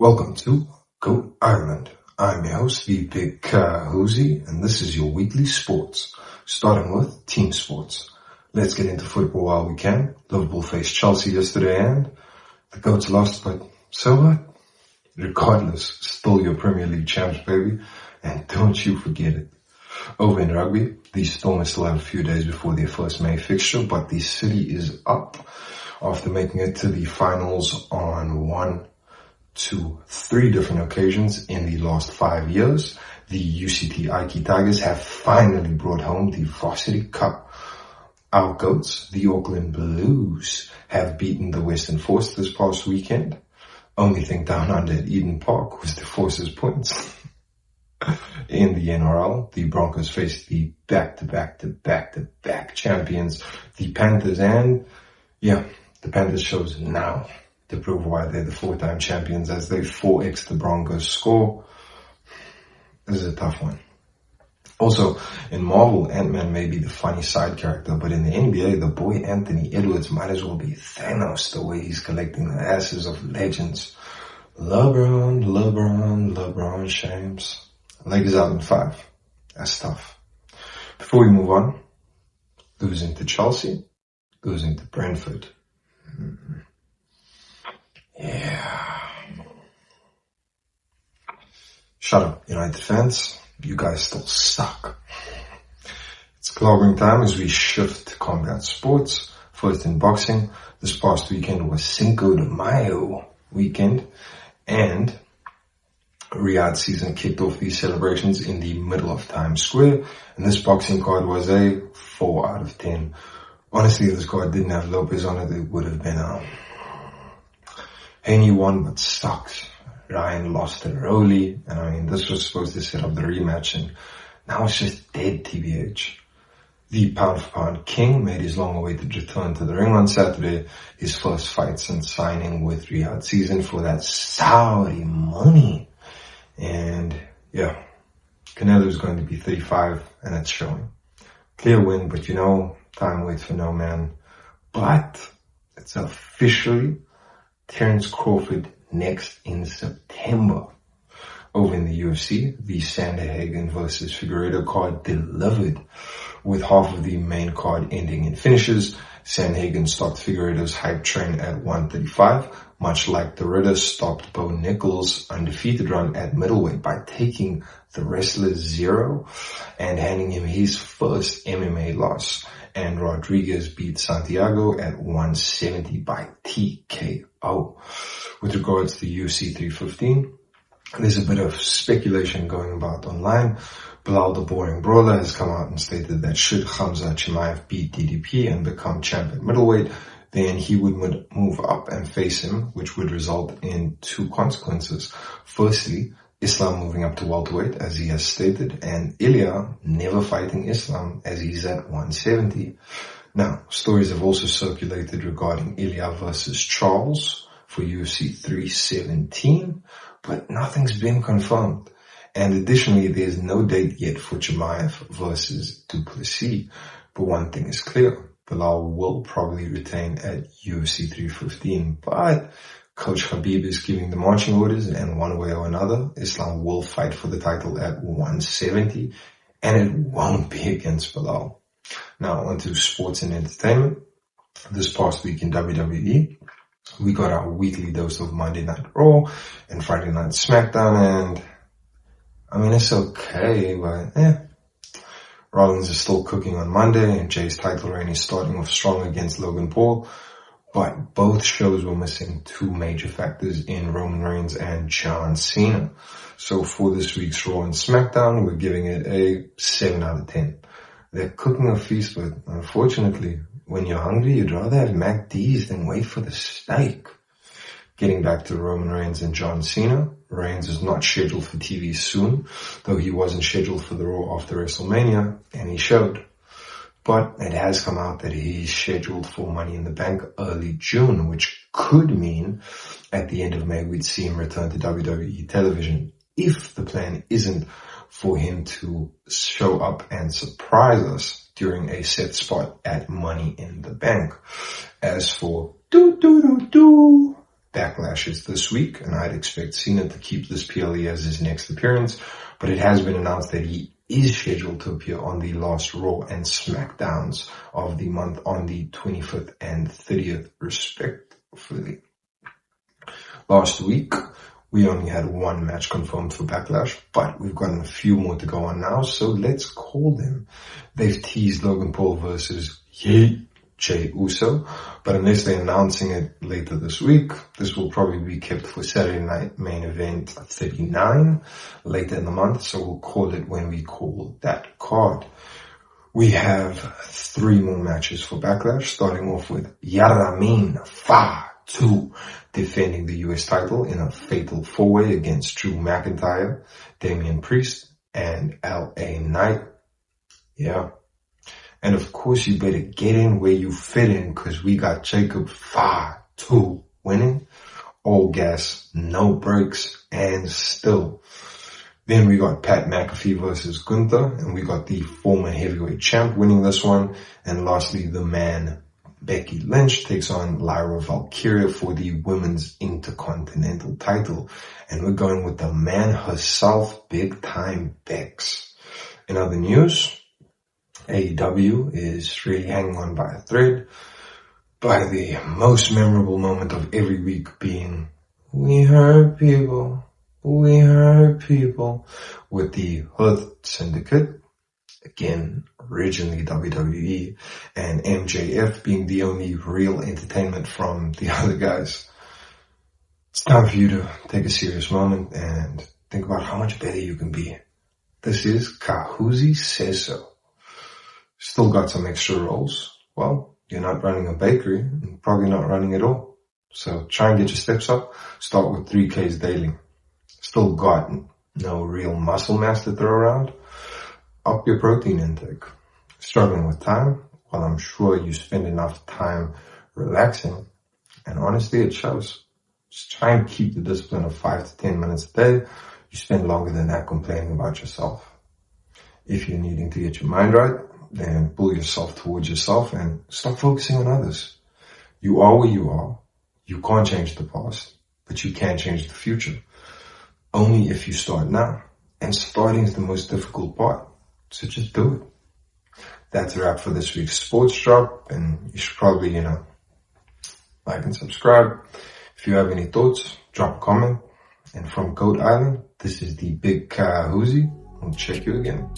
Welcome to Go Ireland. I'm your host, the Big Ka Huzzi, and this is your weekly sports, starting with team sports. Let's get into football while we can. Liverpool faced Chelsea yesterday and the Goats lost, but so what? Regardless, still your Premier League champs, baby, and don't you forget it. Over in rugby, the Stormers still have a few days before their first May fixture, but the city is up after making it to the finals on 3 different occasions in the last 5 years. The UCT Ike Tigers have finally brought home the Varsity Cup. Our Goats, the Auckland Blues, have beaten the Western Force this past weekend. Only thing down under at Eden Park was the Force's points. In the NRL, the Broncos faced the back-to-back champions, the Panthers, and the Panthers chose now to prove why they're the 4-time champions as they 4x the Broncos score. This is a tough one. Also, in Marvel, Ant-Man may be the funny side character, but in the NBA, the boy Anthony Edwards might as well be Thanos the way he's collecting the asses of legends. LeBron James. Lakers out in 5. That's tough. Before we move on, losing to Chelsea, losing to Brentford. Yeah. Shut up, United fans. You guys still suck. It's clobbering time as we shift to combat sports. First in boxing, this past weekend was Cinco de Mayo weekend, and WHAAAAT season kicked off these celebrations in the middle of Times Square, and this boxing card was a 4 out of 10. Honestly, if this card didn't have Lopez on it, it would have been Haney won, but sucks. Ryan lost to Rowley, and this was supposed to set up the rematch, and now it's just dead, TBH. The pound-for-pound king made his long-awaited return to the ring on Saturday, his first fight since signing with WHAAAAT season for that Saudi money. And Canelo's going to be 35, and it's showing. Clear win, but time waits for no man. But it's officially Terence Crawford next in September. Over in the UFC, the Sandhagen versus Figueiredo card delivered, with half of the main card ending in finishes. Sandhagen stopped Figueiredo's hype train at 135, much like the Ritter stopped Bo Nickal's undefeated run at middleweight by taking the wrestler's 0 and handing him his first MMA loss. And Rodriguez beat Santiago at 170 by TKO. With regards to UFC 315, there's a bit of speculation going about online. Bilal the Boring Brawler has come out and stated that should Khamzat Chimaev beat DDP and become champ at middleweight, then he would move up and face him, which would result in 2 consequences. Firstly, Islam moving up to welterweight, as he has stated, and Ilya never fighting Islam, as he's at 170. Now, stories have also circulated regarding Ilya versus Charles for UFC 317, but nothing's been confirmed. And additionally, there's no date yet for Chimaev versus Duplessis. But one thing is clear, Bilal will probably retain at UFC 315, but Coach Khabib is giving the marching orders, and one way or another, Islam will fight for the title at 170, and it won't be against Bilal. Now, onto sports and entertainment. This past week in WWE, we got our weekly dose of Monday Night Raw and Friday Night SmackDown, and it's okay, but Rollins is still cooking on Monday, and Jay's title reign is starting off strong against Logan Paul. But both shows were missing 2 major factors in Roman Reigns and John Cena. So for this week's Raw and SmackDown, we're giving it a 7 out of 10. They're cooking a feast, but unfortunately, when you're hungry, you'd rather have McD's than wait for the steak. Getting back to Roman Reigns and John Cena, Reigns is not scheduled for TV soon, though he wasn't scheduled for the Raw after WrestleMania, and he showed. But it has come out that he's scheduled for Money in the Bank early June, which could mean at the end of May we'd see him return to WWE television, if the plan isn't for him to show up and surprise us during a set spot at Money in the Bank. As for Backlash is this week, and I'd expect Cena to keep this PLE as his next appearance, but it has been announced that he is scheduled to appear on the last Raw and SmackDowns of the month on the 25th and 30th, respectively. Last week, we only had one match confirmed for Backlash, but we've gotten a few more to go on now, so let's call them. They've teased Logan Paul versus Jey Uso, but unless they're announcing it later this week, this will probably be kept for Saturday Night Main Event 39 later in the month, so we'll call it when we call that card. We have 3 more matches for Backlash, starting off with Yaramin Fatu defending the US title in a fatal 4-way against Drew McIntyre, Damian Priest, and LA Knight. Yeah. And of course, you better get in where you fit in, because we got Jacob Fatu winning. All gas, no brakes, and still. Then we got Pat McAfee versus Gunther, and we got the former heavyweight champ winning this one. And lastly, the man Becky Lynch takes on Lyra Valkyria for the women's intercontinental title. And we're going with the man herself, Big Time Bex. In other news, AEW is really hanging on by a thread, by the most memorable moment of every week being, we hurt people, with the Hurt Syndicate, again, originally WWE, and MJF being the only real entertainment from the other guys. It's time for you to take a serious moment and think about how much better you can be. This is Ka Huzzi Says So. Still got some extra rolls. Well, you're not running a bakery and probably not running at all. So try and get your steps up. Start with 3Ks daily. Still got no real muscle mass to throw around. Up your protein intake. Struggling with time? Well, I'm sure you spend enough time relaxing. And honestly, it shows. Just try and keep the discipline of 5 to 10 minutes a day. You spend longer than that complaining about yourself. If you're needing to get your mind right, then pull yourself towards yourself and stop focusing on others. You are where you are. You can't change the past, but you can change the future. Only if you start now. And starting is the most difficult part. So just do it. That's a wrap for this week's sports drop. And you should probably, like and subscribe. If you have any thoughts, drop a comment. And from Goat Island, this is the Big Ka Huzzi. We'll check you again.